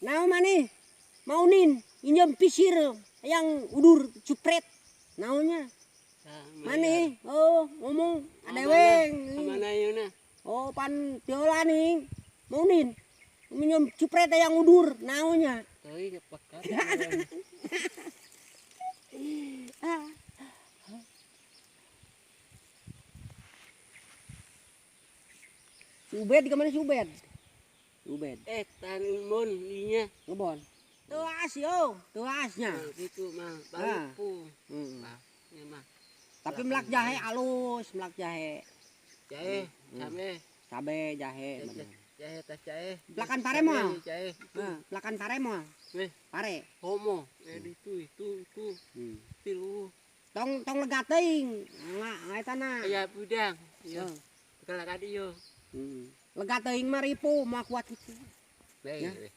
Nah mana? Mau nin, injam pisir yang udur cupret. Naunya. Mana? Oh, ngomong ada weng. Mana yuna? Oh, pan tiola nih. Mau nin. Minum cupret yang udur naunya. Toi kepekat. Ubed di mana si Ubed? Ubed. Tanun inya. Ngebon. Tuas yo, tuasnya. Gitu mah, balipu. Ya mah. Tapi melak jahe alus, melak jahe. Jahe, cabe. Cabe, jahe. Jahe tas jahe. Pelakan pare mo. Jahe. Pelakan pare mo. Pare. Homo. Itu. Tilu. Tong lega teuing. Nggak tanah. Aya budang. Iya. Kalau kadi yo. Lega teuing mah ripu mah kuat itu. Baik.